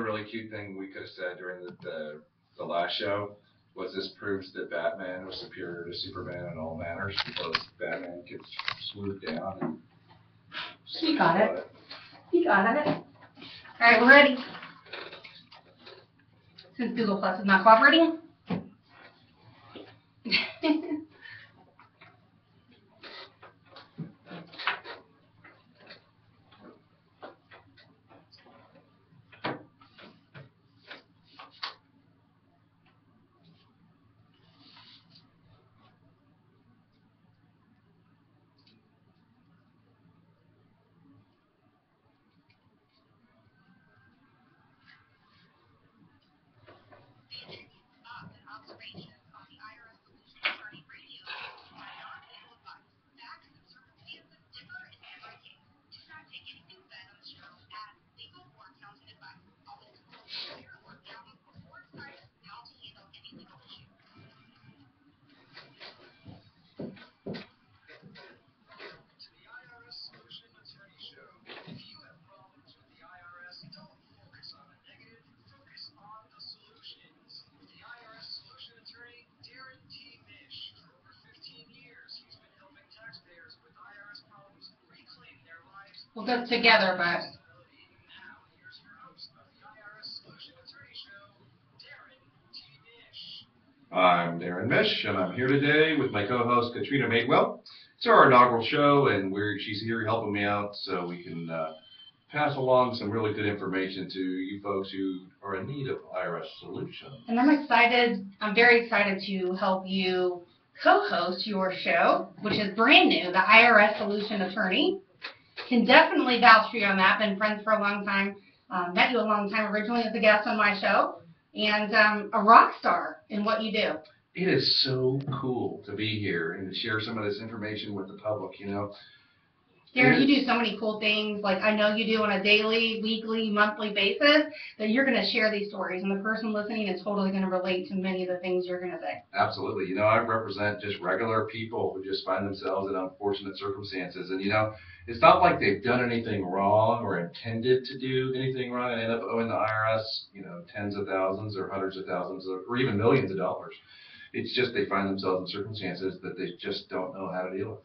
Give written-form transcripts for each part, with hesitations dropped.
A really cute thing we could have said during the last show was this proves that Batman was superior to Superman in all manners because Batman could swoop down and You got it. You got it. All right, we're ready. Since Google Plus is not cooperating. We'll go together, but I'm Darren Mish, and I'm here today with my co-host Katrina Madewell. It's our inaugural show, and she's here helping me out so we can pass along some really good information to you folks who are in need of IRS solutions. And I'm very excited to help you co-host your show, which is brand new, the IRS Solution Attorney. Can definitely vouch for you on that. Been friends for a long time. Met you a long time originally as a guest on my show, and a rock star in what you do. It is so cool to be here and to share some of this information with the public, you know. Darren, you do so many cool things, like I know you do on a daily, weekly, monthly basis, that you're going to share these stories, and the person listening is totally going to relate to many of the things you're going to say. Absolutely. You know, I represent just regular people who just find themselves in unfortunate circumstances, and, you know, it's not like they've done anything wrong or intended to do anything wrong and end up owing the IRS, you know, tens of thousands or hundreds of thousands or even millions of dollars. It's just they find themselves in circumstances that they just don't know how to deal with.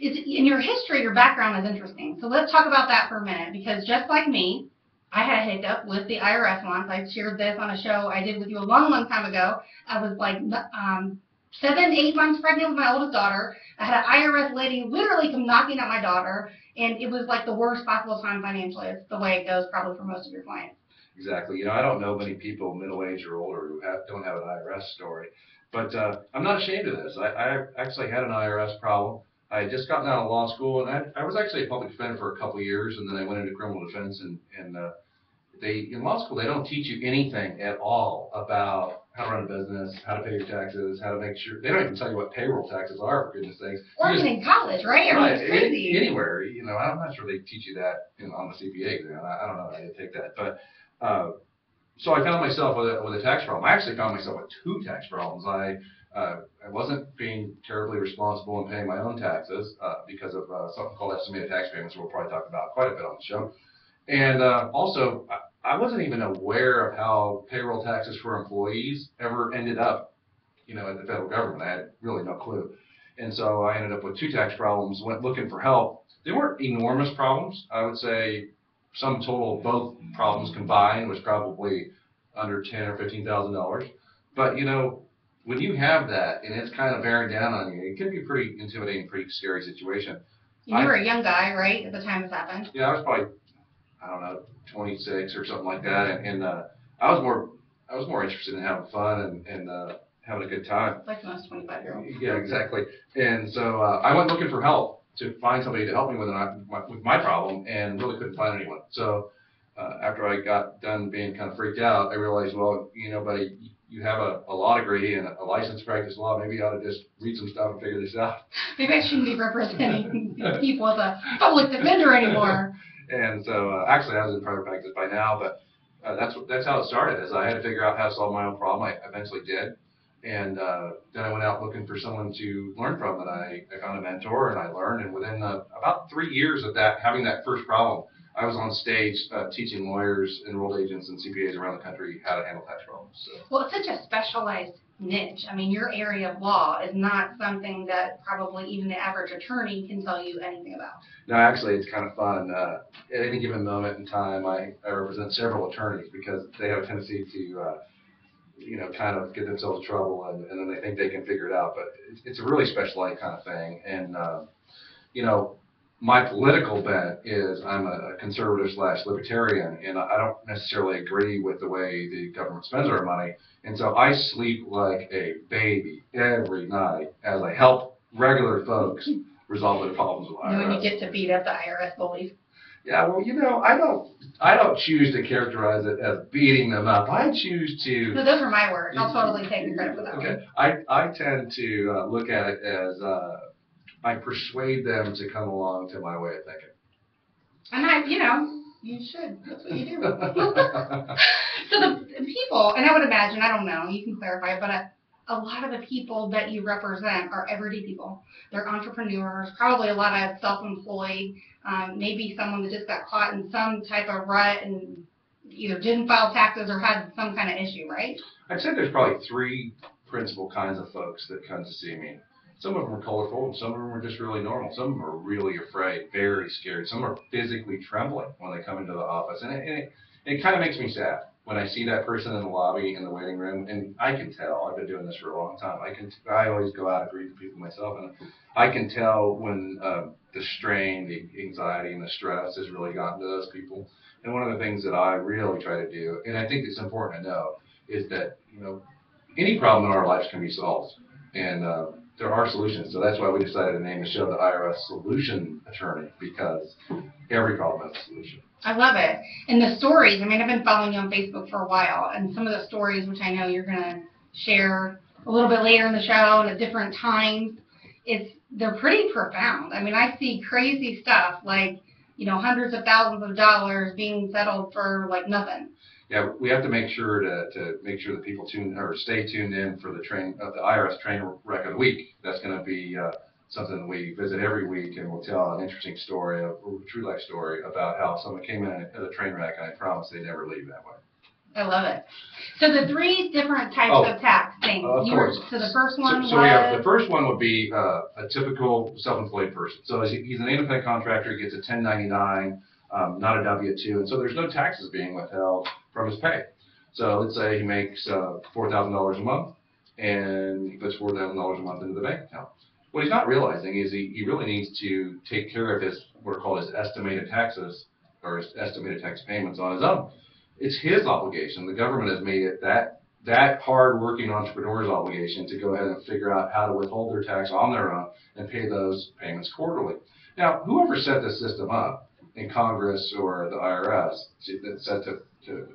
In your history, your background is interesting. So let's talk about that for a minute, because just like me, I had a hiccup with the IRS once. I shared this on a show I did with you a long, long time ago. I was like 7, 8 months pregnant with my oldest daughter. I had an IRS lady literally come knocking at my daughter, and it was like the worst possible time financially. It's the way it goes probably for most of your clients. Exactly. You know, I don't know many people middle-aged or older who don't have an IRS story, but I'm not ashamed of this. I actually had an IRS problem. I had just gotten out of law school, and I was actually a public defender for a couple of years, and then I went into criminal defense, and in law school, they don't teach you anything at all about how to run a business, how to pay your taxes, how to make sure. They don't even tell you what payroll taxes are, for goodness sakes. Or even in college, right? Everyone's crazy. Anywhere, you know, I'm not sure they teach you that on the CPA exam. I don't know how to take that, but so I found myself with a tax problem. I actually found myself with 2 tax problems. I wasn't being terribly responsible in paying my own taxes because of something called estimated tax payments, we'll probably talk about quite a bit on the show. And also, I wasn't even aware of how payroll taxes for employees ever ended up, you know, at the federal government. I had really no clue. And so I ended up with 2 tax problems, went looking for help. They weren't enormous problems. I would say sum total of both problems combined was probably under $10,000 or $15,000. But, you know, when you have that and it's kind of bearing down on you, it can be a pretty intimidating, pretty scary situation. You were a young guy, right, at the time this happened? Yeah, I was probably, I don't know, 26 or something like that, and I was more interested in having fun and having a good time. Like most 25-year-olds. Yeah, exactly. And so I went looking for help to find somebody to help me with my problem, and really couldn't find anyone. So after I got done being kind of freaked out, I realized, well, you know, buddy, you have a law degree and a license to practice law. Maybe you ought to just read some stuff and figure this out. Maybe I shouldn't be representing people as a public defender anymore. And so actually I was in private practice by now, but that's how it started. Is I had to figure out how to solve my own problem. I eventually did. And then I went out looking for someone to learn from, and I found a mentor, and I learned. And within about 3 years of that, having that first problem, I was on stage teaching lawyers, enrolled agents, and CPAs around the country how to handle tax problems. So. Well, it's such a specialized niche. I mean, your area of law is not something that probably even the average attorney can tell you anything about. No, actually, it's kind of fun. At any given moment in time, I represent several attorneys because they have a tendency to, kind of get themselves in trouble, and then they think they can figure it out. But it's a really specialized kind of thing. And, my political bent is I'm a conservative / libertarian, and I don't necessarily agree with the way the government spends our money. And so I sleep like a baby every night as I help regular folks resolve their problems with IRS. When you get to beat up the IRS bullies. Yeah, well, I don't choose to characterize it as beating them up. I choose to. No, those are my words. I'll totally take the credit for that. Okay, I tend to look at it as I persuade them to come along to my way of thinking. And you should. That's what you do. So the people, and I would imagine, I don't know, you can clarify, but a lot of the people that you represent are everyday people. They're entrepreneurs, probably a lot of self-employed, maybe someone that just got caught in some type of rut and either didn't file taxes or had some kind of issue, right? I'd say there's probably three principal kinds of folks that come to see me. Some of them are colorful, and some of them are just really normal. Some of them are really afraid, very scared. Some are physically trembling when they come into the office. And it kind of makes me sad when I see that person in the lobby, in the waiting room, and I can tell. I've been doing this for a long time. I always go out and greet the people myself, and I can tell when the strain, the anxiety, and the stress has really gotten to those people. And one of the things that I really try to do, and I think it's important to know, is that any problem in our lives can be solved. And there are solutions. So that's why we decided to name the show the IRS Solution Attorney, because every problem has a solution. I love it. And the stories, I mean, I've been following you on Facebook for a while, and some of the stories, which I know you're going to share a little bit later in the show and at different times, they're pretty profound. I mean, I see crazy stuff like, hundreds of thousands of dollars being settled for like nothing. Yeah, we have to make sure to make sure that people stay tuned in for the IRS train wreck of the week. That's going to be something we visit every week, and we'll tell an interesting story, a true life story about how someone came in at a train wreck, and I promise they never leave that way. I love it. So the three different types of tax things. Of course. So the first one So we have the first one would be a typical self-employed person. So he's an independent contractor, he gets a 1099. Not a W-2, and so there's no taxes being withheld from his pay. So let's say he makes $4,000 a month, and he puts $4,000 a month into the bank account. What he's not realizing is he really needs to take care of what are called his estimated taxes, or his estimated tax payments on his own. It's his obligation. The government has made it that hard-working entrepreneur's obligation to go ahead and figure out how to withhold their tax on their own and pay those payments quarterly. Now, whoever set this system up, in Congress or the IRS, that's set to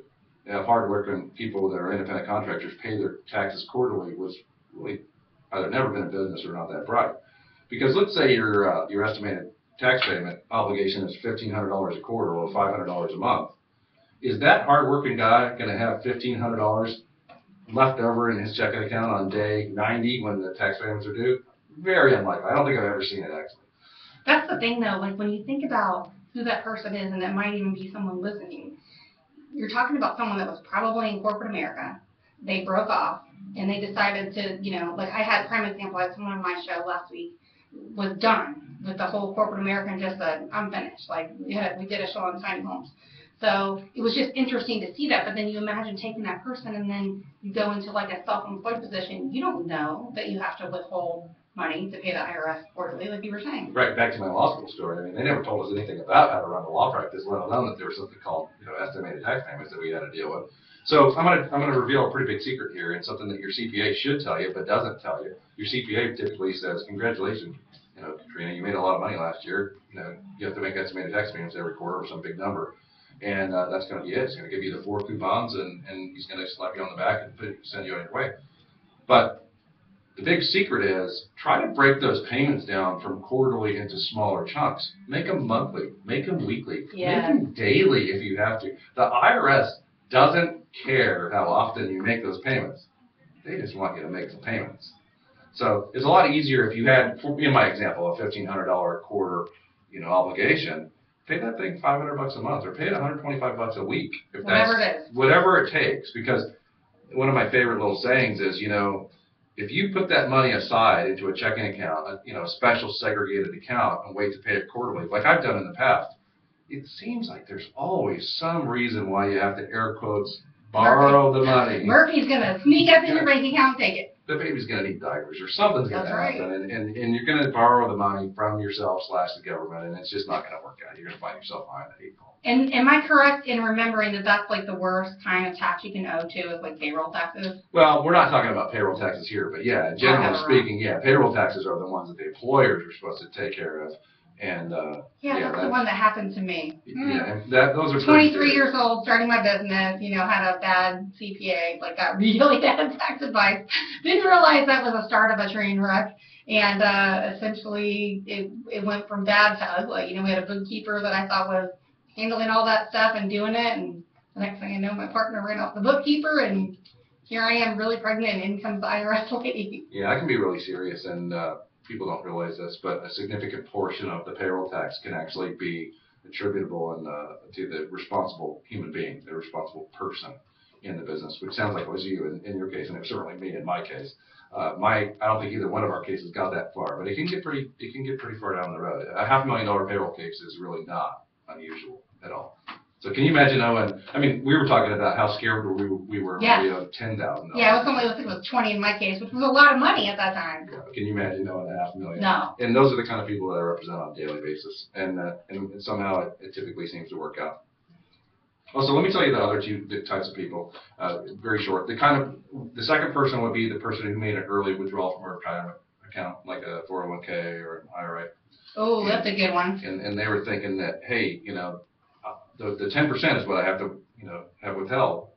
have hard-working people that are independent contractors pay their taxes quarterly, was really either never been in business or not that bright. Because let's say your estimated tax payment obligation is $1,500 a quarter or $500 a month. Is that hard-working guy going to have $1,500 left over in his checking account on day 90 when the tax payments are due? Very unlikely. I don't think I've ever seen it, actually. That's the thing, though. Like, when you think about who that person is, and that might even be someone listening, you're talking about someone that was probably in corporate America. They broke off, and they decided to, like I had prime example, I had someone on my show last week, was done with the whole corporate America and just said, I'm finished. Like, we did a show on tiny homes. So it was just interesting to see that, but then you imagine taking that person and then you go into like a self-employed position. You don't know that you have to withhold money to pay the IRS quarterly, like you were saying. Right, back to my law school story. I mean, they never told us anything about how to run a law practice, let alone that there was something called estimated tax payments that we had to deal with. So I'm gonna reveal a pretty big secret here, and something that your CPA should tell you but doesn't tell you. Your CPA typically says, "Congratulations, Katrina, you made a lot of money last year. You have to make estimated tax payments every quarter or some big number." And that's going to be it. It's going to give you the 4 coupons, and he's going to slap you on the back and send you on your way. But the big secret is try to break those payments down from quarterly into smaller chunks. Make them monthly. Make them weekly. Yeah. Make them daily if you have to. The IRS doesn't care how often you make those payments. They just want you to make the payments. So it's a lot easier if you had, in my example, a $1,500 a quarter obligation. pay that thing $500 a month, or pay it $125 a week. If Whatever that's, it is. whatever it takes, because one of my favorite little sayings is, if you put that money aside into a checking account, a special segregated account, and wait to pay it quarterly, like I've done in the past, it seems like there's always some reason why you have to, air quotes, borrow the money. Murphy's going to sneak up in your bank account and take it. The baby's going to need diapers, or something's going to That's happen, right. and you're going to borrow the money from yourself / the government, and it's just not going to work out. You're going to find yourself behind the eight ball. And am I correct in remembering that that's like the worst kind of tax you can owe to is like payroll taxes? Well, we're not talking about payroll taxes here, but yeah, generally speaking, yeah, payroll taxes are the ones that the employers are supposed to take care of, and That's the one that happened to me. Yeah, and those are 23 years old, starting my business, had a bad CPA, like got really bad tax advice. Didn't realize that was a start of a train wreck. And essentially, it went from bad to ugly. We had a bookkeeper that I thought was handling all that stuff and doing it. And the next thing I know, my partner ran off the bookkeeper, and here I am really pregnant, and in comes the IRS lady. Yeah, I can be really serious, and people don't realize this, but a significant portion of the payroll tax can actually be attributable to the responsible human being, the responsible person in the business, which sounds like it was you in your case, and it was certainly me in my case. I don't think either one of our cases got that far, but it can get pretty far down the road. A $500,000 payroll case is really not unusual at all. So can you imagine, Owen? I mean, we were talking about how scared we were when we owed $10,000. Yeah, it was 20 in my case, which was a lot of money at that time. Yeah, can you imagine owing $500,000? No. And those are the kind of people that I represent on a daily basis, and somehow it typically seems to work out. Also, let me tell you the other two types of people. Very short. The second person would be the person who made an early withdrawal from a retirement account, like a 401k or an IRA. Oh, that's a good one. And they were thinking that, hey, the 10% is what I have to, have withheld.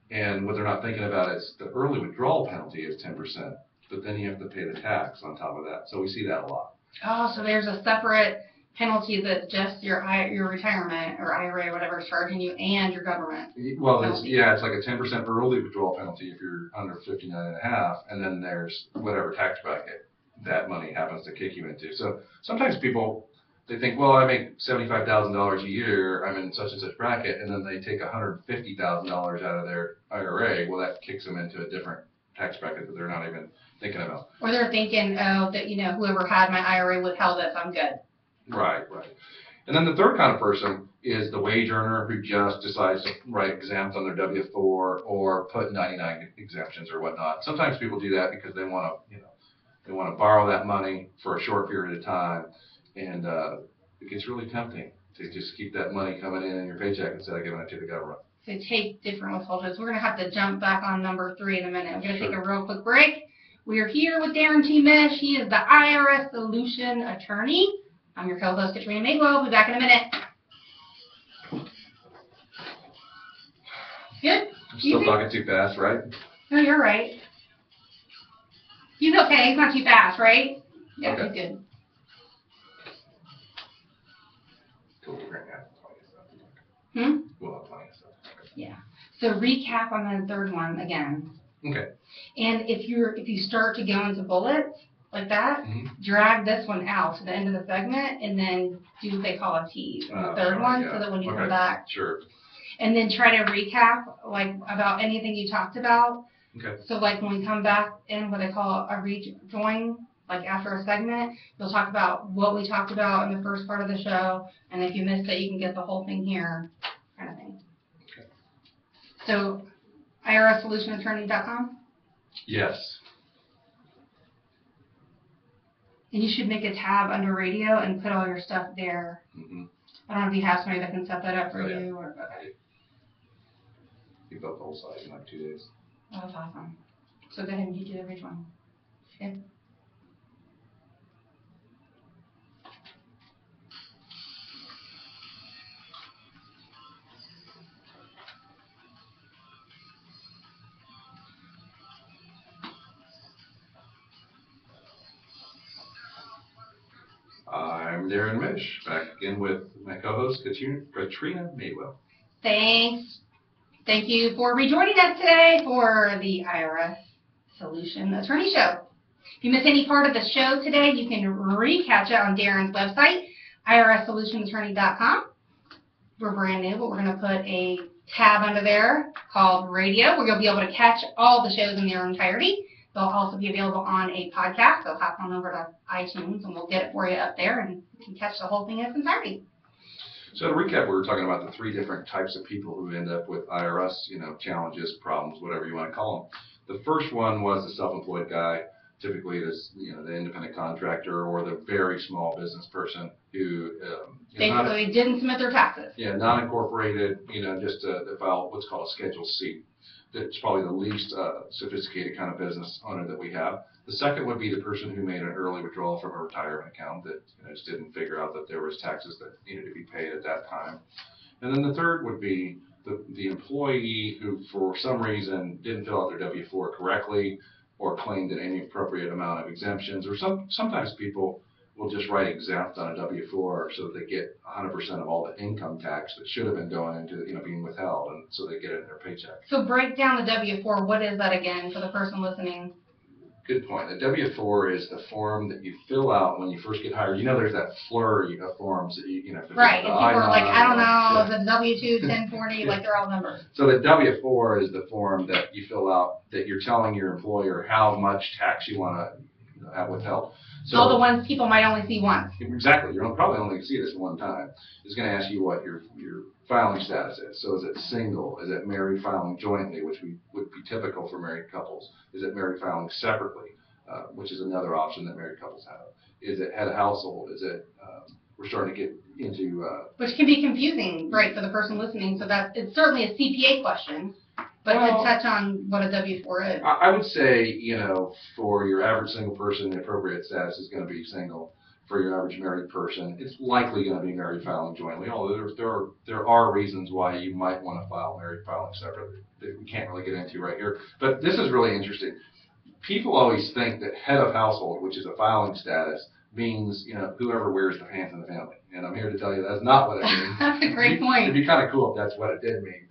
And what they're not thinking about is the early withdrawal penalty is 10%, but then you have to pay the tax on top of that. So we see that a lot. Oh, so there's a separate penalty that just your retirement or IRA or whatever is charging you, and your government. Well, it's like a 10% early withdrawal penalty if you're under 59.5, and then there's whatever tax bracket that money happens to kick you into. So sometimes people, they think, well, I make $75,000 a year, I'm in such and such bracket, and then they take $150,000 out of their IRA. Well, that kicks them into a different tax bracket that they're not even thinking about. Or they're thinking, oh, that whoever had my IRA withheld this, I'm good. Right. And then the third kind of person is the wage earner who just decides to write exempt on their W-4 or put 99 exemptions or whatnot. Sometimes people do that because they want to borrow that money for a short period of time. And it gets really tempting to just keep that money coming in your paycheck instead of giving it to the government. So take different withholdings. We're going to have to jump back on number 3 in a minute. We're going to take a real quick break. We are here with Darren T. Mesh. He is the IRS Solution Attorney. I'm your co-host, Katrina Madewell. We'll be back in a minute. Good? I'm still talking too fast, right? No, you're right. He's okay. He's not too fast, right? Yeah, Okay. He's good. Cool. We're going to have plenty of stuff. We'll have plenty of stuff. Okay. Yeah. So recap on the third one again. Okay. And if you start to go into bullets like that, drag this one out to the end of the segment, and then do what they call a tease on the third one, so that when you come back, sure. And then try to recap about anything you talked about. Okay. So when we come back in what they call a rejoin, after a segment, you'll talk about what we talked about in the first part of the show, and if you missed it, you can get the whole thing here, kind of thing. Okay. So, IRSSolutionAttorney.com? Yes. And you should make a tab under radio and put all your stuff there. I don't know if you have somebody that can set that up for you. Or, okay. You built the whole site in 2 days. Oh, that's awesome. So go ahead and you do the rejoin. Okay. I'm Darren Mish, back again with my co-host, Katrina Madewell. Thanks. Thank you for rejoining us today for the IRS Solution Attorney Show. If you missed any part of the show today, you can recatch it on Darren's website, IRSSolutionAttorney.com. we're brand new, but we're going to put a tab under there called radio, where you'll be able to catch all the shows in their entirety. They'll also be available on a podcast, so hop on over to iTunes and we'll get it for you up there and you can catch the whole thing in its entirety. So to recap, we were talking about the 3 different types of people who end up with IRS, challenges, problems, whatever you want to call them. The first one was the self-employed guy. Typically, this, the independent contractor or the very small business person who basically didn't submit their taxes. Yeah, non-incorporated, just to file what's called a Schedule C. That's probably the least sophisticated kind of business owner that we have. The second would be the person who made an early withdrawal from a retirement account that just didn't figure out that there was taxes that needed to be paid at that time. And then the third would be the employee who, for some reason, didn't fill out their W-4 correctly or claimed an inappropriate amount of exemptions. Or sometimes people will just write exempt on a W-4 so that they get 100% of all the income tax that should have been going into being withheld, and so they get it in their paycheck. So break down the W-4. What is that again for the person listening? Good point. The W-4 is the form that you fill out when you first get hired. There's that flurry of forms that right, and people are like, I don't know, the W-2, 1040, like they're all numbers. So the W-4 is the form that you fill out that you're telling your employer how much tax you want to have withheld. So the ones people might only see once. Exactly. You're probably only going to see this one time. It's going to ask you what your filing status is. So is it single? Is it married filing jointly, which would be typical for married couples? Is it married filing separately, which is another option that married couples have? Is it head of household? Is it, we're starting to get into... which can be confusing, right, for the person listening. So that it's certainly a CPA question. But to touch on what a W-4 is. I would say, for your average single person, the appropriate status is going to be single. For your average married person, it's likely going to be married filing jointly, although there are reasons why you might want to file married filing separately that we can't really get into right here. But this is really interesting. People always think that head of household, which is a filing status, means, whoever wears the pants in the family. And I'm here to tell you that's not what it means. That's a great point. It'd be kind of cool if that's what it did mean.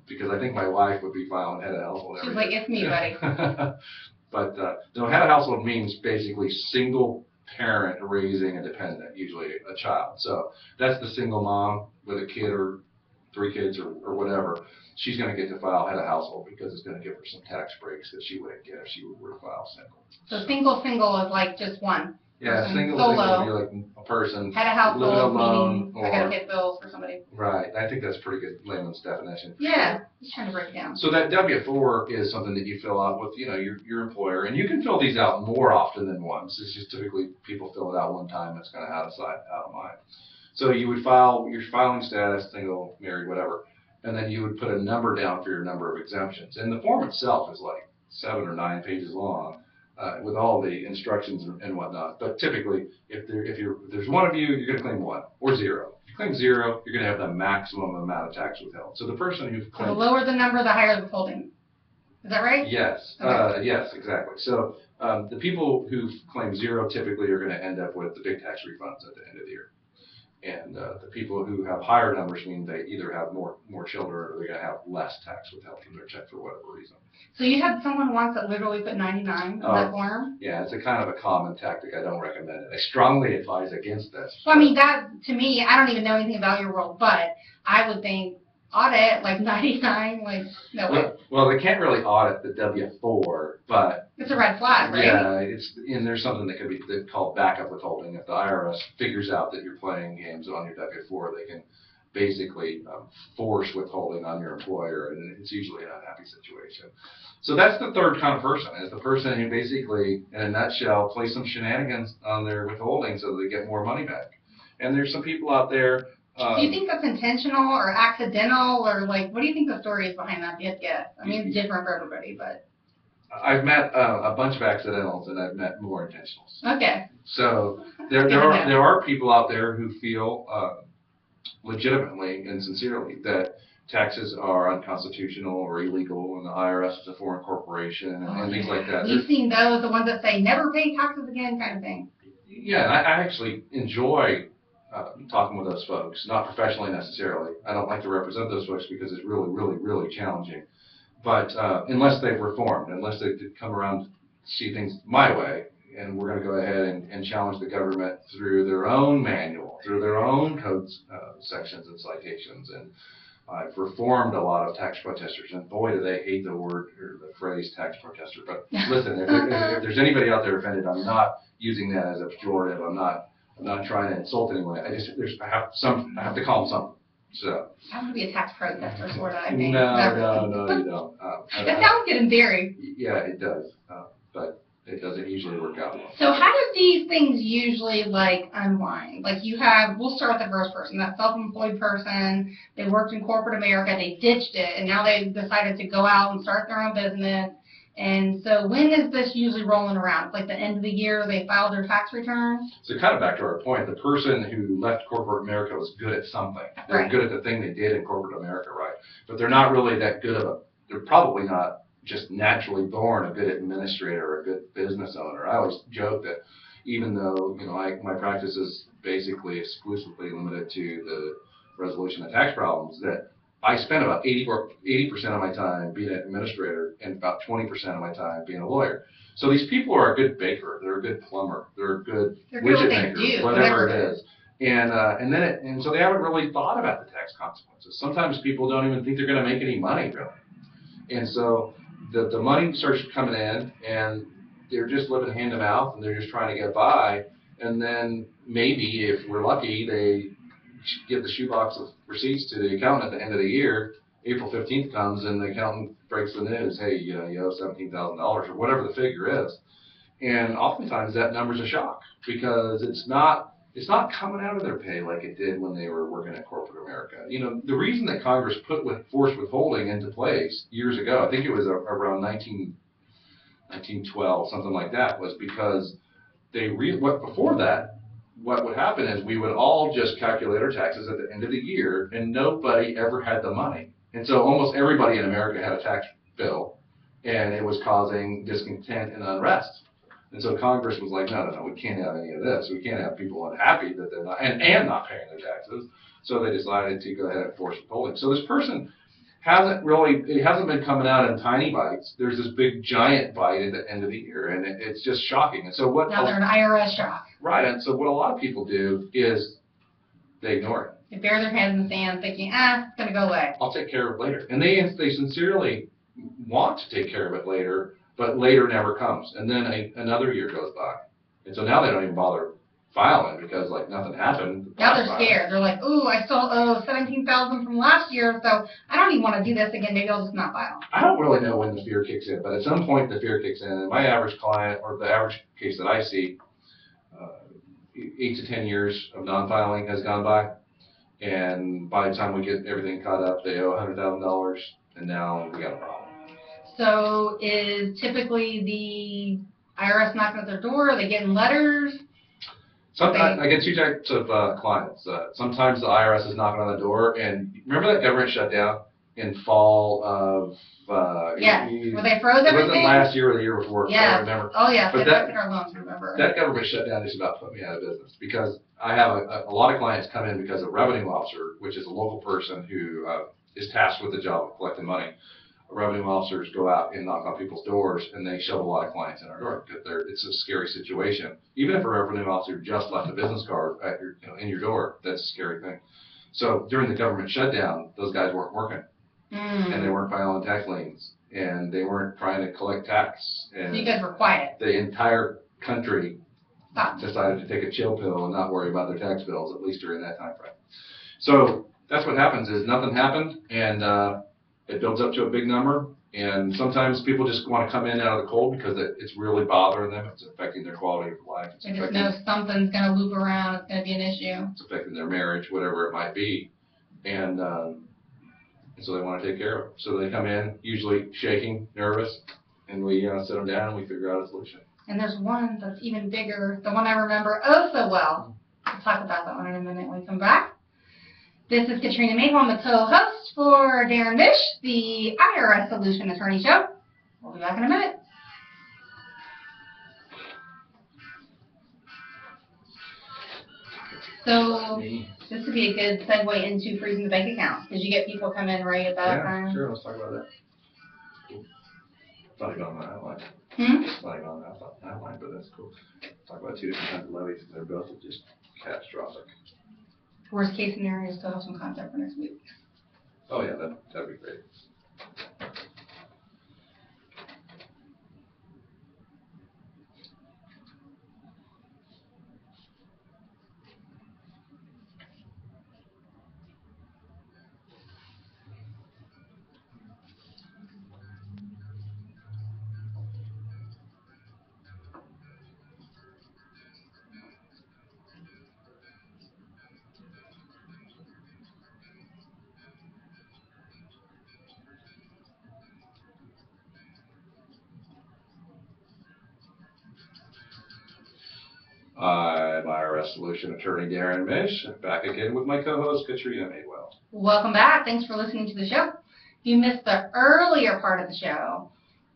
Because I think my wife would be filing head of household. She's like, it's me, buddy. But head of household means basically single parent raising a dependent, usually a child. So that's the single mom with a kid or 3 kids or whatever. She's going to get to file head of household because it's going to give her some tax breaks that she wouldn't get if she were to file single. So single is like just one. Yeah, single would be like a person head of household, living alone, meaning I got to pay bills for somebody. Right. I think that's a pretty good layman's definition. Yeah, just trying to break it down. So that W-4 is something that you fill out with, your employer, and you can fill these out more often than once. It's just typically people fill it out one time. It's kind of out of sight, out of mind. So you would file your filing status, single, married, whatever, and then you would put a number down for your number of exemptions. And the form itself is like 7 or 9 pages long. With all the instructions and whatnot, but typically, if there's one of you, you're going to claim 1 or 0. If you claim 0, you're going to have the maximum amount of tax withheld. So the person who claims... So the lower the number, the higher the withholding. Is that right? Yes. Okay. Yes, exactly. So the people who claim 0 typically are going to end up with the big tax refunds at the end of the year. And the people who have higher numbers mean they either have more children or they're going to have less tax withheld from their check for whatever reason. So you had someone once that literally put 99 on that form? Yeah, it's a kind of a common tactic. I don't recommend it. I strongly advise against this. Well, I mean, that, to me, I don't even know anything about your world, but I would think audit, like 99, like, no way. Well, they can't really audit the W-4, but... It's a red flag, right? Yeah, and there's something that could be called backup withholding. If the IRS figures out that you're playing games on your W-4, they can basically force withholding on your employer, and it's usually an unhappy situation. So that's the third kind of person, is the person who basically, in a nutshell, plays some shenanigans on their withholding so that they get more money back. And there's some people out there... do you think that's intentional or accidental, or like, what do you think the story is behind that? Guess. I mean, it's different for everybody, but... I've met a bunch of accidentals, and I've met more intentionals. Okay. So there are people out there who feel legitimately and sincerely that taxes are unconstitutional or illegal, and the IRS is a foreign corporation, and things like that. You've seen those, the ones that say never pay taxes again, kind of thing. Yeah, I actually enjoy talking with those folks, not professionally necessarily. I don't like to represent those folks because it's really, really, really challenging. But unless they've reformed, unless they've come around to see things my way, and we're going to go ahead and challenge the government through their own manual, through their own codes, sections and citations. And I've reformed a lot of tax protesters, and boy, do they hate the word or the phrase tax protester. But listen, if there's anybody out there offended, I'm not using that as a pejorative. I'm not trying to insult anyone. I have to call them something. So. I want to be a tax protester, sort of. I think. No, you don't. That sounds good in theory. Yeah, it does, but it doesn't usually work out well. So how do these things usually unwind? We'll start with the first person, that self-employed person. They worked in corporate America, they ditched it, and now they've decided to go out and start their own business. And so when is this usually rolling around? It's like the end of the year, they file their tax returns? So kind of back to our point, the person who left corporate America was good at something. They were good at the thing they did in corporate America, right? But they're not really that good they're probably not just naturally born a good administrator or a good business owner. I always joke that even though, my practice is basically exclusively limited to the resolution of tax problems, that I spend about 80% of my time being an administrator and about 20% of my time being a lawyer. So these people are a good baker, they're a good plumber, they're a good widget maker, whatever it is. And so they haven't really thought about the tax consequences. Sometimes people don't even think they're going to make any money, really. And so the money starts coming in, and they're just living hand to mouth, and they're just trying to get by. And then maybe, if we're lucky, they give the shoebox of receipts to the accountant at the end of the year. April 15th comes, and the accountant breaks the news, hey, you owe $17,000 or whatever the figure is. And oftentimes that number's a shock, because it's not coming out of their pay like it did when they were working at corporate America. The reason that Congress put forced withholding into place years ago, I think it was around 1912, something like that, was because before that, what would happen is we would all just calculate our taxes at the end of the year, and nobody ever had the money. And so almost everybody in America had a tax bill, and it was causing discontent and unrest. And so Congress was like, no, we can't have any of this. We can't have people unhappy that they're not, and not paying their taxes. So they decided to go ahead and force withholding. So this person it hasn't been coming out in tiny bites. There's this big giant bite at the end of the year, and it's just shocking. And so now they're an IRS shock. Right, and so what a lot of people do is they ignore it. They bury their heads in the sand thinking, it's going to go away. I'll take care of it later. And they sincerely want to take care of it later, but later never comes. And then another year goes by. And so now they don't even bother filing, because nothing happened. Now they're scared. They're like, ooh, I still owe $17,000 from last year, so I don't even want to do this again. Maybe I'll just not file. I don't really know when the fear kicks in, but at some point the fear kicks in. And my average client, or the average case that I see, 8 to 10 years of non-filing has gone by, and by the time we get everything caught up, they owe $100,000, and now we got a problem. So is typically the IRS knocking at their door? Are they getting letters? Sometimes I get two types of clients. Sometimes the IRS is knocking on the door, and remember that government shutdown in fall of yes, where they froze everything? It wasn't last year or the year before. Yeah. I don't remember. Oh yeah, but that our loans, remember. That government shutdown just about put me out of business, because I have a lot of clients come in because a revenue officer, which is a local person who is tasked with the job of collecting money. Revenue officers go out and knock on people's doors, and they shove a lot of clients in our door, because it's a scary situation. Even if a revenue officer just left a business card at in your door, that's a scary thing. So during the government shutdown, those guys weren't working, and they weren't filing tax liens, and they weren't trying to collect tax. And so you guys were quiet. The entire country decided to take a chill pill and not worry about their tax bills, at least during that time frame. So that's what happens, is nothing happened, and it builds up to a big number, and sometimes people just want to come in out of the cold because it's really bothering them. It's affecting their quality of life. They just know something's going to loop around. It's going to be an issue. It's affecting their marriage, whatever it might be, and so they want to take care of it. So they come in, usually shaking, nervous, and we sit them down and we figure out a solution. And there's one that's even bigger, the one I remember oh so well. We'll talk about that one in a minute when we come back. This is Katrina Madewell. I'm the co-host for Darren Mish, the IRS Solution Attorney Show. We'll be back in a minute. So this would be a good segue into freezing the bank accounts. Did you get people come in right at that time? Yeah, sure. Let's talk about that. Funny about that. I like it. Like on that line, but that's cool. Talk about two different kinds of levies, and they're both just catastrophic. Worst case scenario, still have some content for next week. Oh yeah, that'd be great. I'm IRS Solution Attorney Darren Mish, back again with my co-host Katrina Madewell. Welcome back. Thanks for listening to the show. If you missed the earlier part of the show,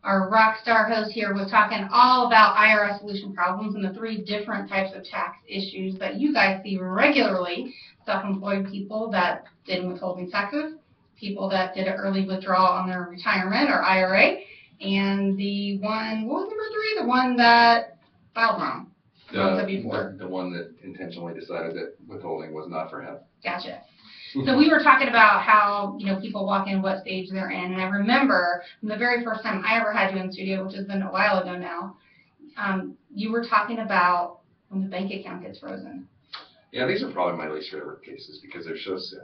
our rock star host here was talking all about IRS solution problems and the 3 different types of tax issues that you guys see regularly. Self-employed people that didn't withholding taxes, people that did an early withdrawal on their retirement or IRA, and the one, what was number 3? The one that filed wrong. The one that intentionally decided that withholding was not for him. Gotcha. So we were talking about how, people walk in, what stage they're in. And I remember from the very first time I ever had you in the studio, which has been a while ago now, you were talking about when the bank account gets frozen. Yeah, these are probably my least favorite cases because they're so sad.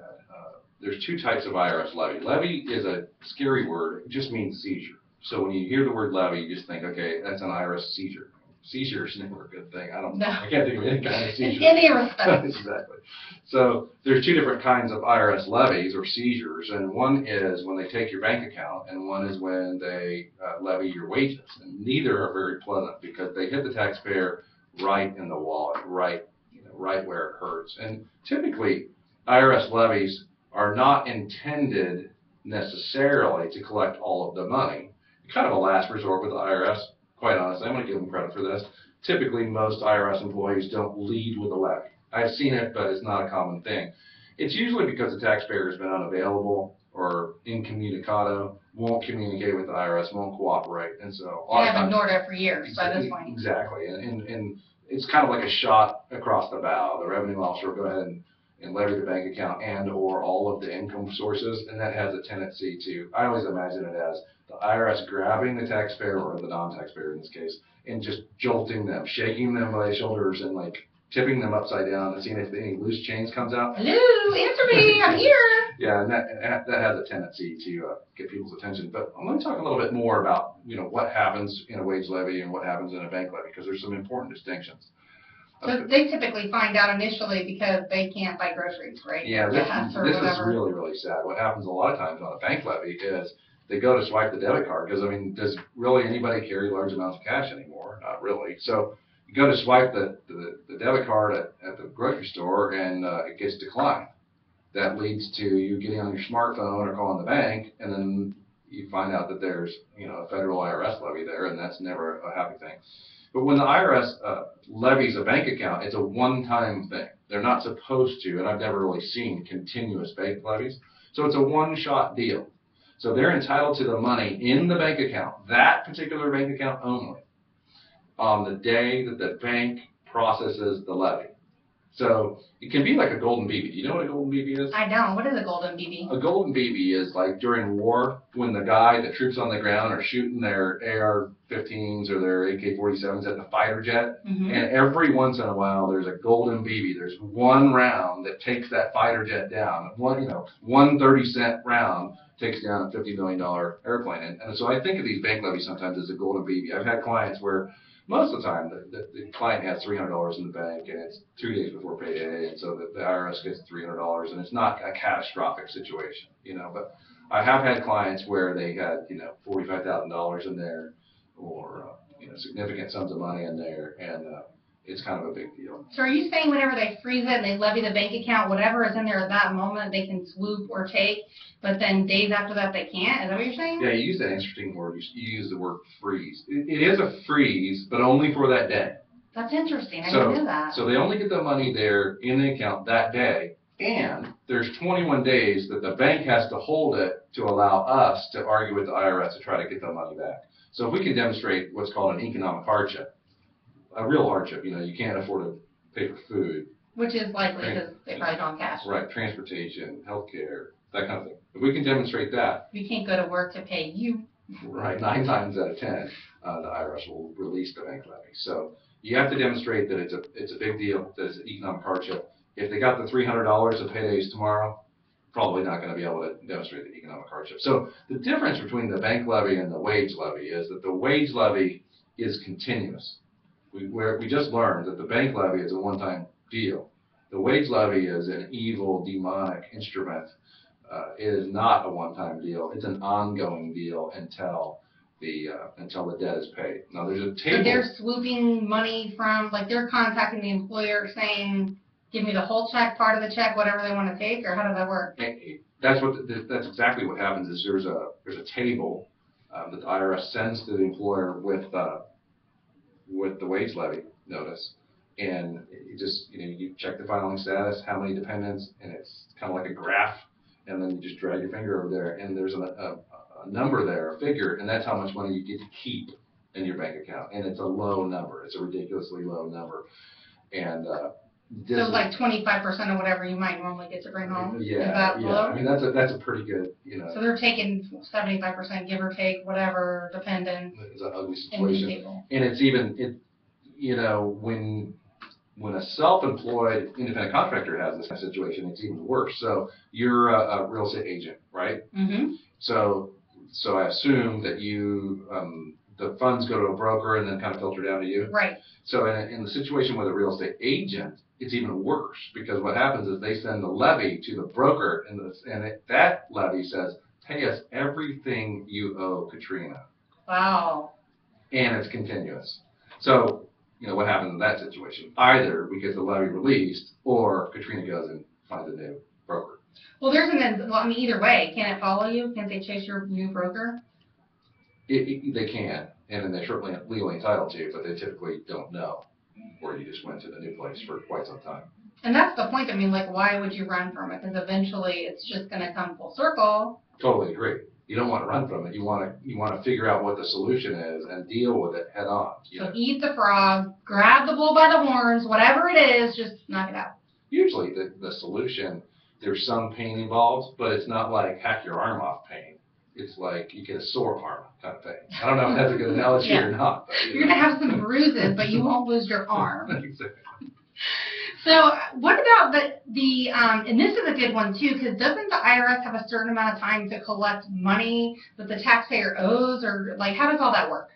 There's 2 types of IRS levy. Levy is a scary word. It just means seizure. So when you hear the word levy, you just think, okay, that's an IRS seizure. Seizure is never a good thing. I can't think of any kind of seizure. In any respect. Exactly. So there's 2 different kinds of IRS levies or seizures, and one is when they take your bank account, and one is when they levy your wages. And neither are very pleasant because they hit the taxpayer right in the wallet, right where it hurts. And typically, IRS levies are not intended necessarily to collect all of the money. It's kind of a last resort with the IRS. Quite honestly, I'm going to give them credit for this. Typically, most IRS employees don't lead with a levy. I've seen it, but it's not a common thing. It's usually because the taxpayer has been unavailable or incommunicado, won't communicate with the IRS, won't cooperate, and so they have ignored it for years by this point. Exactly, and it's kind of like a shot across the bow. The revenue officer will go ahead and levy the bank account and or all of the income sources, and that has a tendency to, I always imagine it as the IRS grabbing the taxpayer, or the non-taxpayer in this case, and just jolting them, shaking them by the shoulders and like tipping them upside down and seeing if any loose change comes out. Hello, answer me, I'm here. Yeah, and that has a tendency to get people's attention. But I'm going to talk a little bit more about what happens in a wage levy and what happens in a bank levy, because there's some important distinctions. So they typically find out initially because they can't buy groceries, right? Yeah, this is really, really sad. What happens a lot of times on a bank levy is they go to swipe the debit card, because, does really anybody carry large amounts of cash anymore? Not really. So you go to swipe the debit card at the grocery store, and it gets declined. That leads to you getting on your smartphone or calling the bank, and then you find out that there's a federal IRS levy there, and that's never a happy thing. But when the IRS levies a bank account, it's a one-time thing. They're not supposed to, and I've never really seen continuous bank levies. So it's a one-shot deal. So they're entitled to the money in the bank account, that particular bank account only, on the day that the bank processes the levy. So it can be like a golden BB. Do you know what a golden BB is? I don't. What is a golden BB? A golden BB is like during war, when the troops on the ground are shooting their AR-15s or their AK-47s at the fighter jet, and every once in a while there's a golden BB. There's one round that takes that fighter jet down. One 30-cent round takes down a $50 million airplane. And so I think of these bank levies sometimes as a golden BB. I've had clients where most of the time the client has $300 in the bank, and it's 2 days before payday, and so the IRS gets $300, and it's not a catastrophic situation, But I have had clients where they had $45,000 in there, or significant sums of money in there, and it's kind of a big deal. So are you saying whenever they freeze it and they levy the bank account, whatever is in there at that moment they can swoop or take, but then days after that they can't? Is that what you're saying? Yeah, you use that interesting word. You use the word freeze. It is a freeze, but only for that day. That's interesting. I didn't know that. So they only get the money there in the account that day, and there's 21 days that the bank has to hold it to allow us to argue with the IRS to try to get the money back. So if we can demonstrate what's called an economic hardship, a real hardship, you can't afford to pay for food. Which is likely because they probably don't have cash. Right, transportation, healthcare, that kind of thing. If we can demonstrate that. You can't go to work to pay you. Right, 9 times out of 10, the IRS will release the bank levy. So you have to demonstrate that it's a big deal, that it's an economic hardship. If they got the $300 of paydays tomorrow, probably not going to be able to demonstrate the economic hardship. So the difference between the bank levy and the wage levy is that the wage levy is continuous. We just learned that the bank levy is a one-time deal. The wage levy is an evil, demonic instrument. It is not a one-time deal. It's an ongoing deal until the debt is paid. Now there's a table. So they're swooping money from, like they're contacting the employer saying, give me the whole check, part of the check, whatever they want to take, or how does that work? That's exactly what happens. Is there's a table that the IRS sends to the employer with the wage levy notice, and you check the filing status, how many dependents, and it's kind of like a graph, and then you just drag your finger over there, and there's a number there, a figure, and that's how much money you get to keep in your bank account, and it's a low number. It's a ridiculously low number, and so like 25% of whatever you might normally get to bring home? Yeah, low? I mean, that's a pretty good, So they're taking 75%, give or take, whatever, dependent. It's an ugly situation. Table. And it's even, when a self-employed independent contractor has this kind of situation, it's even worse. So you're a real estate agent, right? Mm-hmm. So I assume that the funds go to a broker and then kind of filter down to you. Right. So in the situation with a real estate agent, it's even worse, because what happens is they send the levy to the broker, and that levy says, pay us everything you owe Katrina. Wow. And it's continuous. So, what happens in that situation? Either we get the levy released, or Katrina goes and finds a new broker. Well, either way, can it follow you? Can't they chase your new broker? They can, and then they're certainly legally entitled to, but they typically don't know where you just went to the new place for quite some time. And that's the point. Why would you run from it? Because eventually it's just going to come full circle. Totally agree. You don't want to run from it. You want to figure out what the solution is and deal with it head on. So eat the frog, grab the bull by the horns, whatever it is, just knock it out. Usually the solution, there's some pain involved, but it's not like hack your arm off pain. It's like you get a sore arm kind of thing. I don't know if that's a good analogy or not. But, You're going to have some bruises, but you won't lose your arm. Exactly. So what about and this is a good one too, because doesn't the IRS have a certain amount of time to collect money that the taxpayer owes, or how does all that work?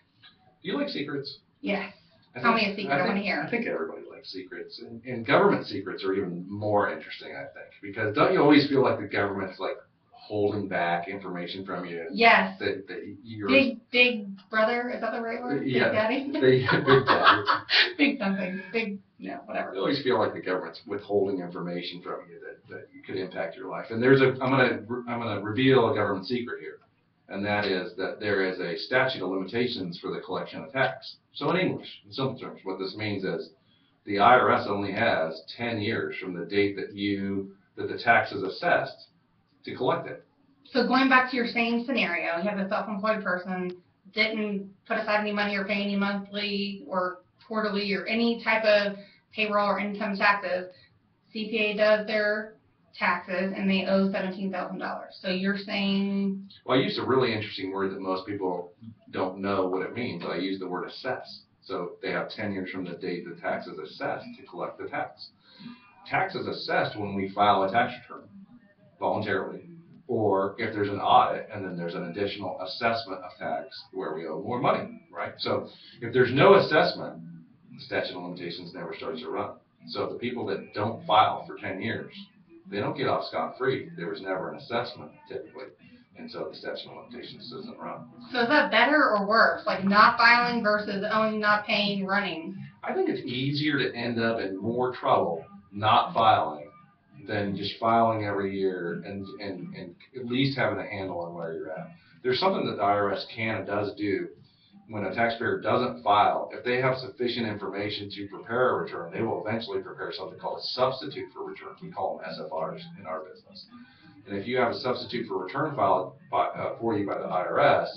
Do you like secrets? Yes. Tell me a secret, I want to hear. I think everybody likes secrets, and government secrets are even more interesting, I think, because don't you always feel like the government's holding back information from you? Yes. That you're big brother, is that the right word? Yeah. Big daddy? Big daddy. Big something. Whatever. You always feel like the government's withholding information from you that could impact your life. And I'm gonna reveal a government secret here, and that is that there is a statute of limitations for the collection of tax. So in English, in simple terms, what this means is the IRS only has 10 years from the date that the tax is assessed to collect it. So going back to your same scenario, you have a self-employed person, didn't put aside any money or pay any monthly or quarterly or any type of payroll or income taxes. CPA does their taxes and they owe $17,000. So you're saying? Well, I used a really interesting word that most people don't know what it means. I use the word assess. So they have 10 years from the date the tax is assessed to collect the tax. Tax is assessed when we file a tax return voluntarily, or if there's an audit and then there's an additional assessment of tax where we owe more money, right? So if there's no assessment, the statute of limitations never starts to run. So the people that don't file for 10 years, they don't get off scot-free. There was never an assessment typically, and so the statute of limitations doesn't run. So is that better or worse, not filing versus owing, not paying, running? I think it's easier to end up in more trouble not filing than just filing every year and at least having a handle on where you're at. There's something that the IRS can and does do when a taxpayer doesn't file. If they have sufficient information to prepare a return, they will eventually prepare something called a substitute for returns. We call them SFRs in our business. And if you have a substitute for return filed for you by the IRS,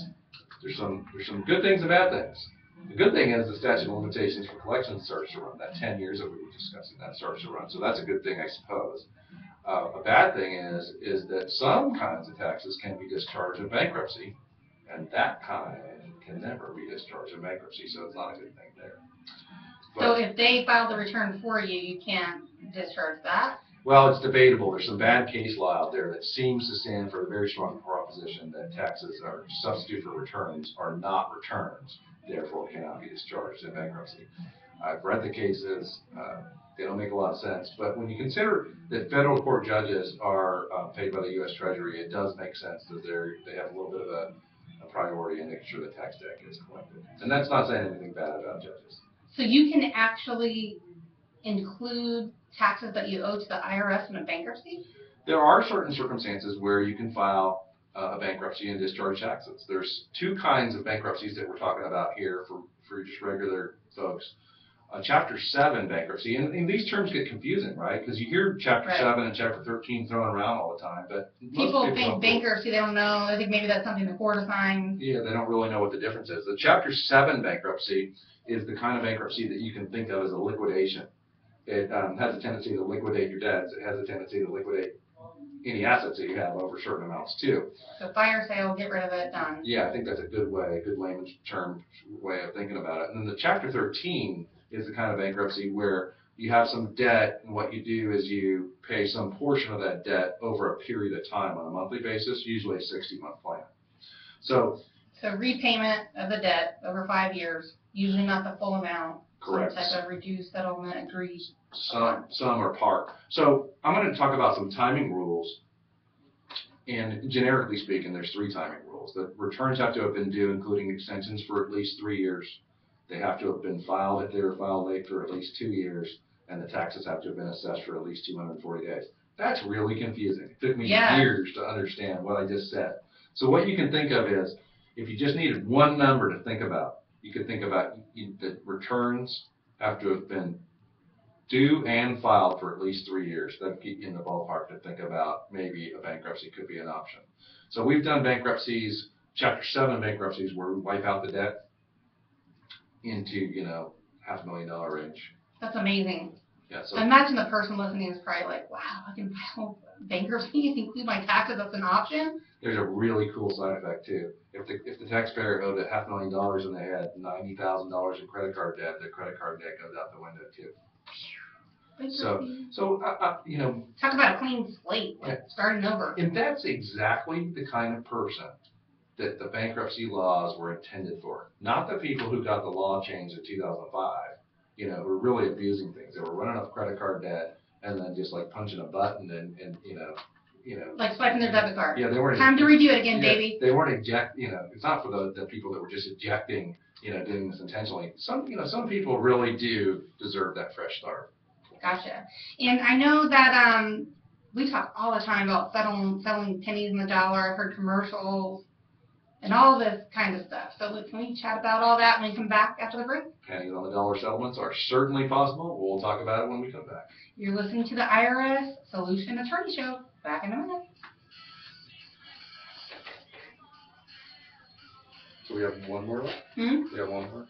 there's some good things and bad things. The good thing is the statute of limitations for collections starts to run. That 10 years that we were discussing, that starts to run. So that's a good thing, I suppose. A bad thing is that some kinds of taxes can be discharged in bankruptcy, and that kind can never be discharged in bankruptcy, so it's not a good thing there. So if they file the return for you, you can't discharge that? Well, it's debatable. There's some bad case law out there that seems to stand for a very strong proposition that taxes are substitute for returns are not returns, therefore cannot be discharged in bankruptcy. I've read the cases. They don't make a lot of sense. But when you consider that federal court judges are paid by the U.S. Treasury, it does make sense that they have a little bit of a priority in making sure the tax debt gets collected. And that's not saying anything bad about judges. So you can actually include taxes that you owe to the IRS in a bankruptcy? There are certain circumstances where you can file a bankruptcy and discharge taxes. There's two kinds of bankruptcies that we're talking about here for just regular folks. Chapter 7 bankruptcy, and these terms get confusing, right? Because you hear Chapter 7 and Chapter 13 thrown around all the time, but people think bankruptcy, they don't know. I think maybe that's something the court assigns. Yeah, they don't really know what the difference is. The Chapter 7 bankruptcy is the kind of bankruptcy that you can think of as a liquidation. It has a tendency to liquidate your debts. It has a tendency to liquidate any assets that you have over certain amounts too. So fire sale, get rid of it, done. Yeah, I think that's a good layman's term way of thinking about it. And then the Chapter 13 is the kind of bankruptcy where you have some debt, and what you do is you pay some portion of that debt over a period of time on a monthly basis, usually a 60-month plan. So repayment of the debt over 5 years, usually not the full amount. Correct. Some type of reduced settlement agreed. Some are par. So I'm going to talk about some timing rules. And generically speaking, there's 3 timing rules. The returns have to have been due, including extensions, for at least 3 years. They have to have been filed if they were filed late for at least 2 years, and the taxes have to have been assessed for at least 240 days. That's really confusing. It took me years to understand what I just said. So what you can think of is, if you just needed one number to think about, you could think about the returns have to have been due and filed for at least 3 years. That'd get you in the ballpark to think about maybe a bankruptcy could be an option. So we've done bankruptcies, Chapter 7 bankruptcies, where we wipe out the debt into, $500,000 range. That's amazing. Yeah. So I imagine the person listening is probably like, wow, I can file bankruptcy and include my taxes. That's an option. There's a really cool side effect too. If the taxpayer owed $500,000 and they had $90,000 in credit card debt, the credit card debt goes out the window too. So talk about a clean slate, like starting over. And that's exactly the kind of person that the bankruptcy laws were intended for. Not the people who got the law changed in 2005, who were really abusing things. They were running up credit card debt and then just like punching a button and like swiping their debit card. Yeah, they weren't. Time to review it again, baby. They weren't it's not for the people that were just ejecting, doing this intentionally. Some people really do deserve that fresh start. Gotcha. And I know that we talk all the time about selling pennies in the dollar. I've heard commercials and all this kind of stuff. So can we chat about all that when we come back after the break? Pennies on the dollar settlements are certainly possible. We'll talk about it when we come back. You're listening to the IRS Solution Attorney Show. Back in a minute. So we have one more left? Hmm? We have one more?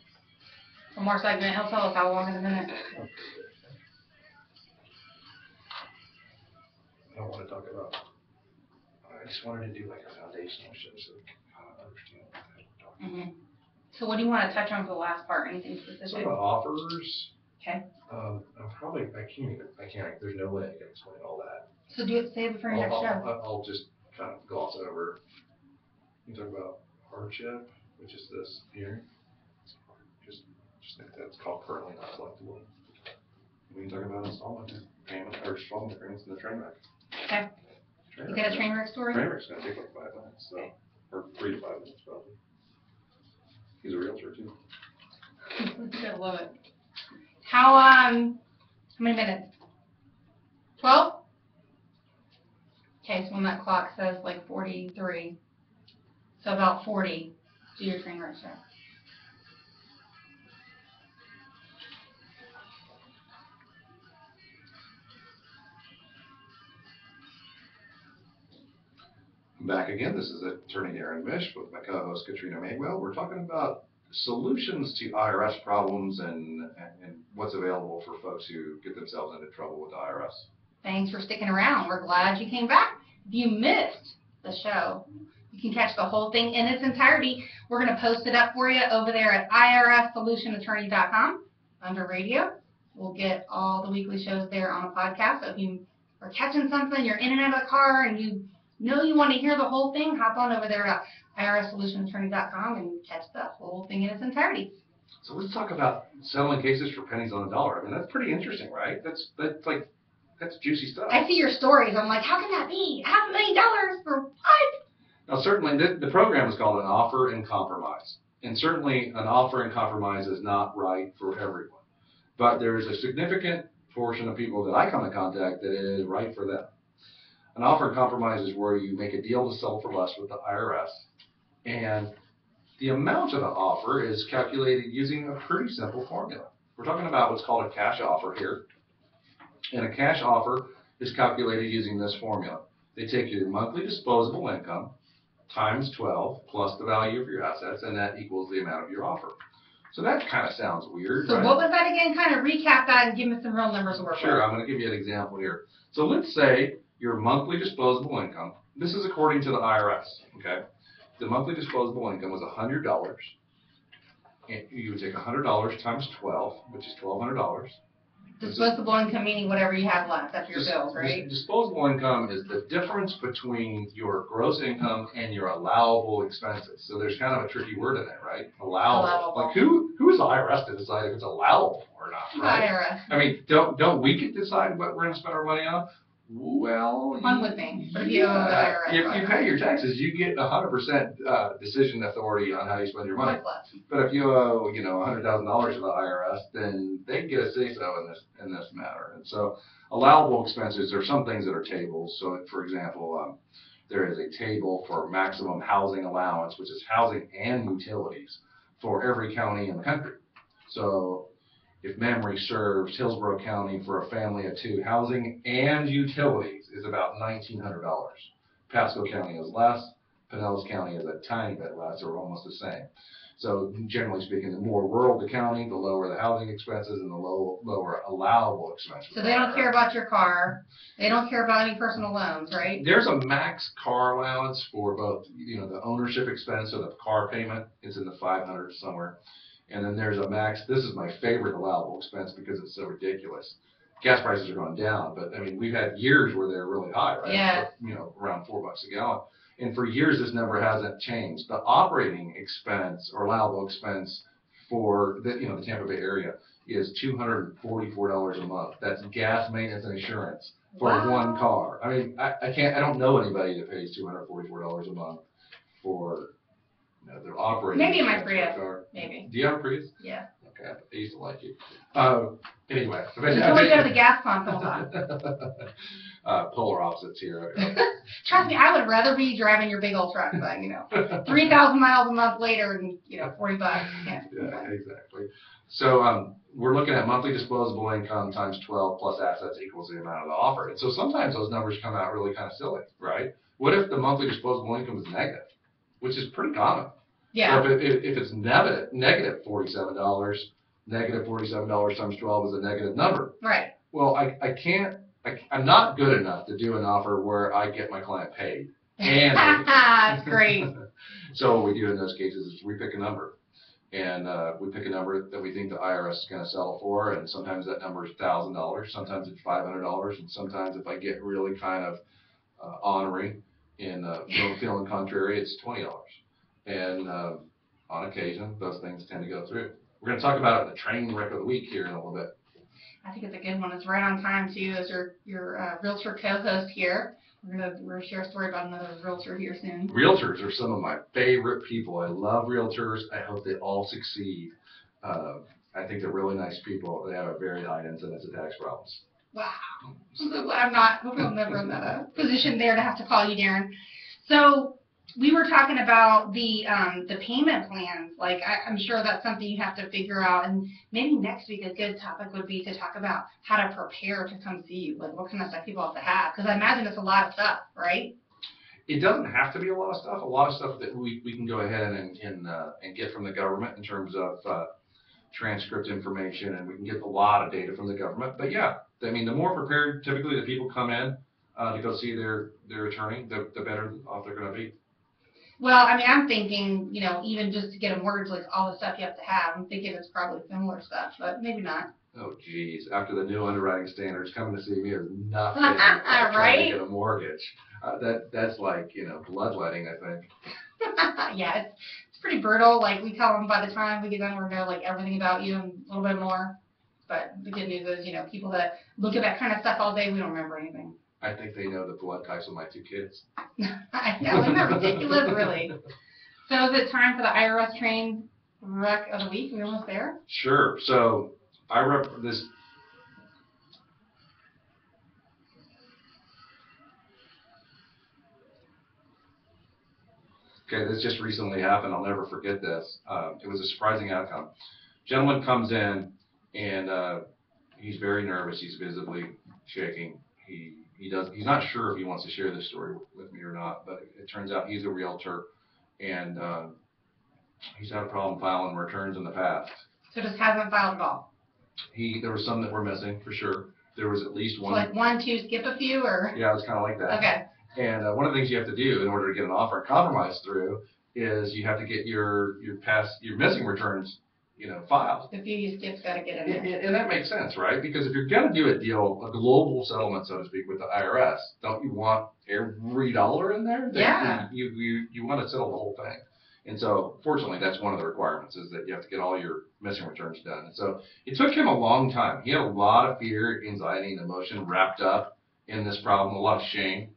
One more segment. He'll tell us how long in a minute. I don't want to talk about. I just wanted to do like a foundational show so we can kind of understand what we're talking about. So what do you want to touch on for the last part? Anything specific? Some of the offers. Okay. I can't, there's no way I can explain all that. So save it for your next show. I'll just kind of gloss over. You talk about hardship, which is this here. Just think that's called currently not collectible. We can talk about installment payment or installment agreements in the train wreck. Okay. You got a train wreck story? Train wreck's gonna take like 5 minutes, so, or 3 to 5 minutes probably. He's a realtor too. I love it. How many minutes? 12? Okay, so when that clock says like 43, so about 40, do your train wreck show. Back again, this is Attorney Aaron Mish with my co-host Katrina Madewell. We're talking about solutions to IRS problems and what's available for folks who get themselves into trouble with the IRS. Thanks for sticking around. We're glad you came back. If you missed the show, you can catch the whole thing in its entirety. We're going to post it up for you over there at irssolutionattorney.com under radio. We'll get all the weekly shows there on a podcast. So if you are catching something, you're in and out of the car, and you know you want to hear the whole thing, hop on over there to irssolutionattorney.com and catch the whole thing in its entirety. So let's talk about settling cases for pennies on the dollar. I mean, that's pretty interesting, right? That's juicy stuff. I see your stories. I'm like, how can that be? $500,000 for what? Now, certainly, the program is called an offer and compromise. And certainly, an offer and compromise is not right for everyone. But there is a significant portion of people that I come in contact that it is right for them. An offer and compromise is where you make a deal to settle for less with the IRS. And the amount of the offer is calculated using a pretty simple formula. We're talking about what's called a cash offer here. And a cash offer is calculated using this formula. They take your monthly disposable income times 12 plus the value of your assets, and that equals the amount of your offer. So that kind of sounds weird, So right? what was that again? Kind of recap that and give me some real numbers to work with. Sure, I'm going to give you an example here. So let's say your monthly disposable income, this is according to the IRS, okay? The monthly disposable income was $100, and you would take $100 times 12, which is $1,200. Disposable income meaning whatever you have left after your bills, right? Disposable income is the difference between your gross income and your allowable expenses. So there's kind of a tricky word in there, right? Allowable. Like who is the IRS to decide if it's allowable or not, right? IRS. I mean, don't we get to decide what we're going to spend our money on? Well, Fun with me. But if you owe the IRS, if you pay your taxes, you get 100% decision authority on how you spend your money. But if you owe, $100,000 to the IRS, then they get a say-so in this matter. And so, allowable expenses are some things that are tables. So, for example, there is a table for maximum housing allowance, which is housing and utilities for every county in the country. So, if memory serves, Hillsborough County for a family of two, housing and utilities is about $1,900. Pasco County is less. Pinellas County is a tiny bit less, or almost the same. So generally speaking, the more rural the county, the lower the housing expenses and the lower allowable expenses. So they don't care about your car. They don't care about any personal loans, right? There's a max car allowance for both, the ownership expense or the car payment. It's in the 500 somewhere. And then there's a max, this is my favorite allowable expense because it's so ridiculous. Gas prices are going down, but I mean, we've had years where they're really high, right? Yeah. Around $4 a gallon. And for years, this number hasn't changed. The operating expense or allowable expense for the Tampa Bay area is $244 a month. That's gas, maintenance, and insurance for one car. I mean, I don't know anybody that pays $244 a month for their operating. Maybe in my Prius. Maybe. Do you have a Prius? Yeah. Okay, I used to like you. Anyway. Until we go to the gas pump all the time. Polar opposites here. Trust me, I would rather be driving your big old truck, but 3,000 miles a month later and $40. Yeah, exactly. So we're looking at monthly disposable income times 12 plus assets equals the amount of the offer. And so sometimes those numbers come out really kind of silly, right? What if the monthly disposable income is negative, which is pretty common? Yeah. So if it's negative $47, negative $47 times 12 is a negative number. Right. Well, I'm not good enough to do an offer where I get my client paid. And that's great. So what we do in those cases is we pick a number. And we pick a number that we think the IRS is going to settle for, and sometimes that number is $1,000, sometimes it's $500, and sometimes if I get really kind of ornery and feeling contrary, it's $20. And on occasion, those things tend to go through. We're going to talk about it in the train wreck of the week here in a little bit. I think it's a good one. It's right on time, too, as your realtor co-host here. We're going to share a story about another realtor here soon. Realtors are some of my favorite people. I love realtors. I hope they all succeed. I think they're really nice people. They have a very high incidence of tax problems. Wow. I'm so glad I'm never in that position there to have to call you, Darren. So we were talking about the payment plans. Like, I'm sure that's something you have to figure out. And maybe next week a good topic would be to talk about how to prepare to come see you. Like, what kind of stuff people have to have. Because I imagine it's a lot of stuff, right? It doesn't have to be a lot of stuff. A lot of stuff that we can go ahead and get from the government in terms of transcript information, and we can get a lot of data from the government. But yeah, I mean, the more prepared typically the people come in to go see their attorney, the better off they're going to be. Well, I mean, I'm thinking, you know, even just to get a mortgage, like all the stuff you have to have, I'm thinking it's probably similar stuff, but maybe not. Oh, geez. After the new underwriting standards, coming to see me is nothing like trying to get a mortgage. That's like, you know, bloodletting, I think. Yeah, it's pretty brutal. Like, we tell them by the time we get done, we're know like everything about you and a little bit more. But the good news is, you know, people that look at that kind of stuff all day, we don't remember anything. I think they know the blood types of my 2 kids. I know, isn't that ridiculous, really? So is it time for the IRS train wreck of the week? Are we almost there? Sure. So I rep this. Okay, this just recently happened. I'll never forget this. It was a surprising outcome. Gentleman comes in and he's very nervous. He's visibly shaking. He's not sure if he wants to share this story with me or not, but it turns out he's a realtor and he's had a problem filing returns in the past. So just hasn't filed at all? There were some that were missing, for sure. There was at least one. So like 1, 2, skip a few, or? Yeah, it was kind of like that. Okay. And one of the things you have to do in order to get an offer and compromise through is you have to get your missing returns, you know, filed. The few you skip's got to get in there. And that makes sense, right? Because if you're going to do a deal, a global settlement, so to speak, with the IRS, don't you want every dollar in there? Yeah. You want to settle the whole thing. And so, fortunately, that's one of the requirements, is that you have to get all your missing returns done. And so it took him a long time. He had a lot of fear, anxiety, and emotion wrapped up in this problem, a lot of shame.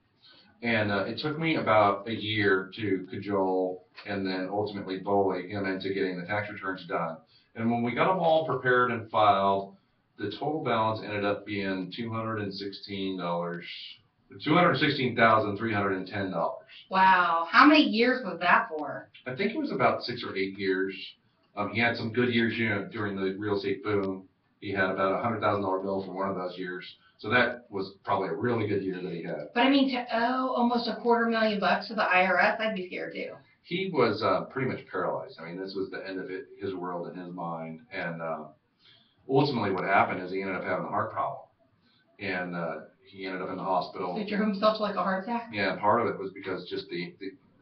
And it took me about a year to cajole and then ultimately bully him into getting the tax returns done. And when we got them all prepared and filed, the total balance ended up being $216,310. Wow. How many years was that for? I think it was about 6 or 8 years. He had some good years, you know, during the real estate boom. He had about a $100,000 bill for one of those years. So that was probably a really good year that he had. But I mean, to owe almost $250,000 to the IRS, I'd be scared too. He was pretty much paralyzed. I mean, this was the end of his world in his mind. And ultimately what happened is he ended up having a heart problem. And he ended up in the hospital. So he drew himself to like a heart attack? Yeah, and part of it was because just the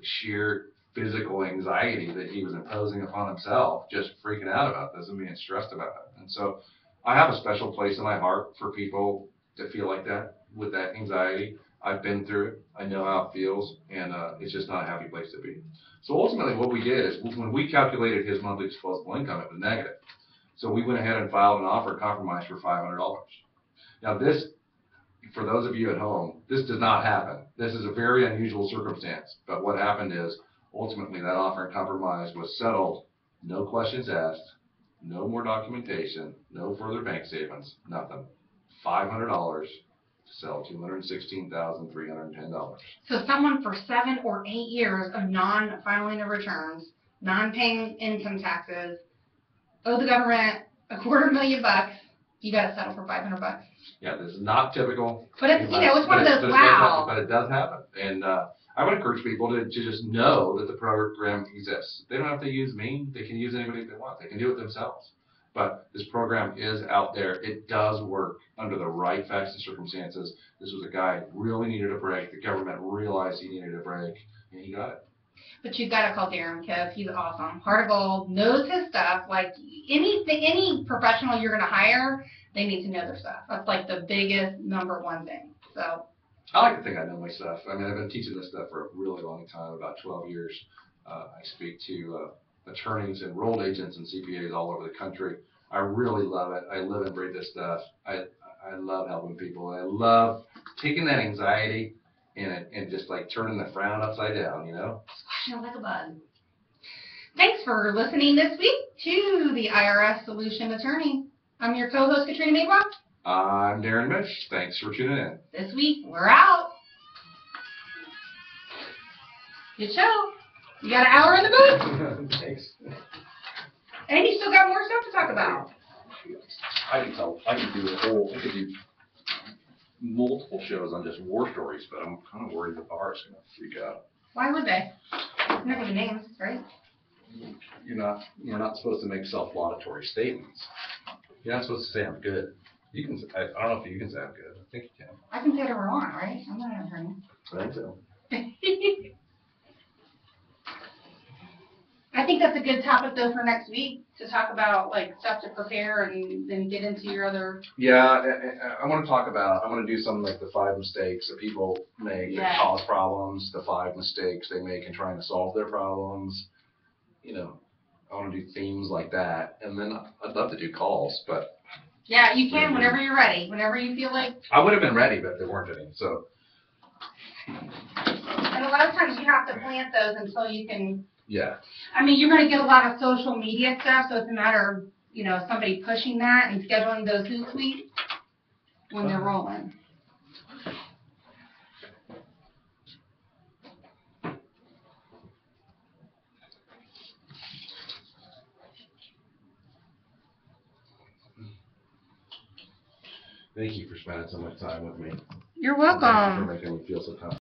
sheer physical anxiety that he was imposing upon himself, just freaking out about this and being stressed about it. And so I have a special place in my heart for people that feel like that, with that anxiety. I've been through it. I know how it feels, and it's just not a happy place to be. So ultimately what we did is when we calculated his monthly disposable income, it was negative. So we went ahead and filed an offer compromise for $500. Now this, for those of you at home, this does not happen. This is a very unusual circumstance. But what happened is ultimately that offer and compromise was settled, no questions asked, no more documentation, no further bank statements, nothing. $500 to sell $216,310. So someone for 7 or 8 years of non-filing of returns, non-paying income taxes, owe the government $250,000, you got to settle for $500. Yeah, this is not typical. But it's, you know, it's one of those, wow. But it does happen. And I would encourage people to just know that the program exists. They don't have to use me. They can use anybody they want. They can do it themselves. But this program is out there. It does work under the right facts and circumstances. This was a guy who really needed a break. The government realized he needed a break, and he got it. But you've got to call Darren because he's awesome. Heart of gold, knows his stuff. Like any professional you're going to hire, they need to know their stuff. That's like the biggest #1 thing. So I like to think I know my stuff. I mean, I've been teaching this stuff for a really long time, about 12 years. I speak to attorneys, enrolled agents, and CPAs all over the country. I really love it. I live and breathe this stuff. I love helping people. I love taking that anxiety and just like turning the frown upside down, you know? Squashing it like a bug. Thanks for listening this week to the IRS Solution Attorney. I'm your co-host, Katrina Madewell. I'm Darren Mish. Thanks for tuning in. This week, we're out. Good show. You got an hour in the booth? Thanks. And you still got more stuff to talk about. I could do a whole, multiple shows on just war stories, but I'm kind of worried the bar is gonna freak out. Why would they? You're not giving names, right? We're not supposed to make self-laudatory statements. You're not supposed to say I'm good. You can, I don't know if you can say I'm good. I think you can. I can say whatever I want, right? I'm not an attorney. I think so. I think that's a good topic though for next week to talk about like stuff to prepare and then get into your other. Yeah, I want to do something like the 5 mistakes that people make that Yes. cause problems, the 5 mistakes they make in trying to solve their problems. I want to do themes like that, and then I'd love to do calls, but. Yeah, you can whenever you're ready, whenever you feel like. I would have been ready, but there weren't any, so. And a lot of times you have to plant those until you can. Yeah. I mean, you're gonna get a lot of social media stuff, so it's a matter of, somebody pushing that and scheduling those Hootsuite when they're rolling. Thank you for spending so much time with me. You're Thank you welcome. for making me feel so comfortable.